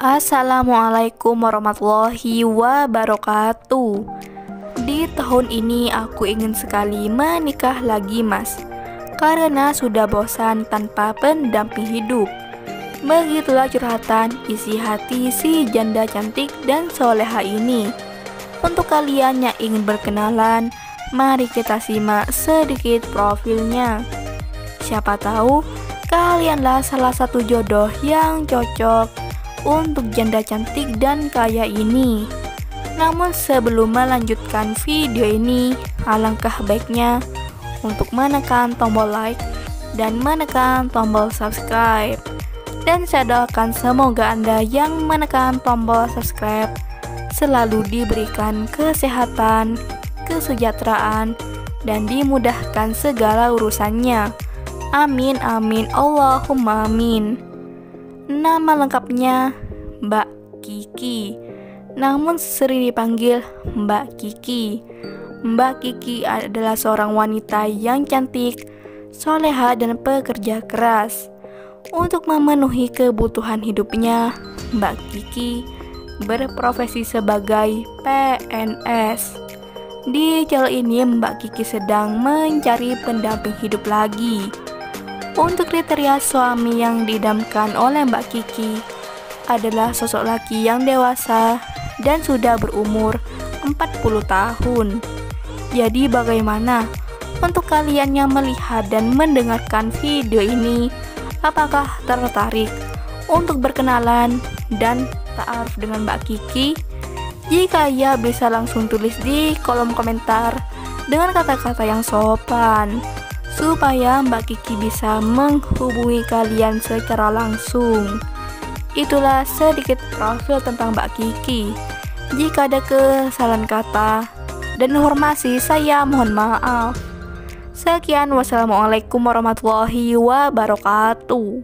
Assalamualaikum warahmatullahi wabarakatuh. Di tahun ini aku ingin sekali menikah lagi, Mas, karena sudah bosan tanpa pendamping hidup. Begitulah curhatan isi hati si janda cantik dan soleha ini. Untuk kalian yang ingin berkenalan, mari kita simak sedikit profilnya. Siapa tahu kalianlah salah satu jodoh yang cocok untuk janda cantik dan kaya ini. Namun sebelum melanjutkan video ini, alangkah baiknya untuk menekan tombol like dan menekan tombol subscribe. Dan saya doakan semoga Anda yang menekan tombol subscribe selalu diberikan kesehatan, kesejahteraan, dan dimudahkan segala urusannya. Amin amin Allahumma amin. Nama lengkapnya Mbak Kiki, namun sering dipanggil Mbak Kiki. Mbak Kiki adalah seorang wanita yang cantik, soleha, dan pekerja keras. Untuk memenuhi kebutuhan hidupnya, Mbak Kiki berprofesi sebagai PNS. Di channel ini Mbak Kiki sedang mencari pendamping hidup lagi. Untuk kriteria suami yang diidamkan oleh Mbak Kiki adalah sosok laki yang dewasa dan sudah berumur 40 tahun. Jadi bagaimana untuk kalian yang melihat dan mendengarkan video ini? Apakah tertarik untuk berkenalan dan ta'aruf dengan Mbak Kiki? Jika ya, bisa langsung tulis di kolom komentar dengan kata-kata yang sopan, supaya Mbak Kiki bisa menghubungi kalian secara langsung. Itulah sedikit profil tentang Mbak Kiki. Jika ada kesalahan kata dan informasi, saya mohon maaf. Sekian, wassalamualaikum warahmatullahi wabarakatuh.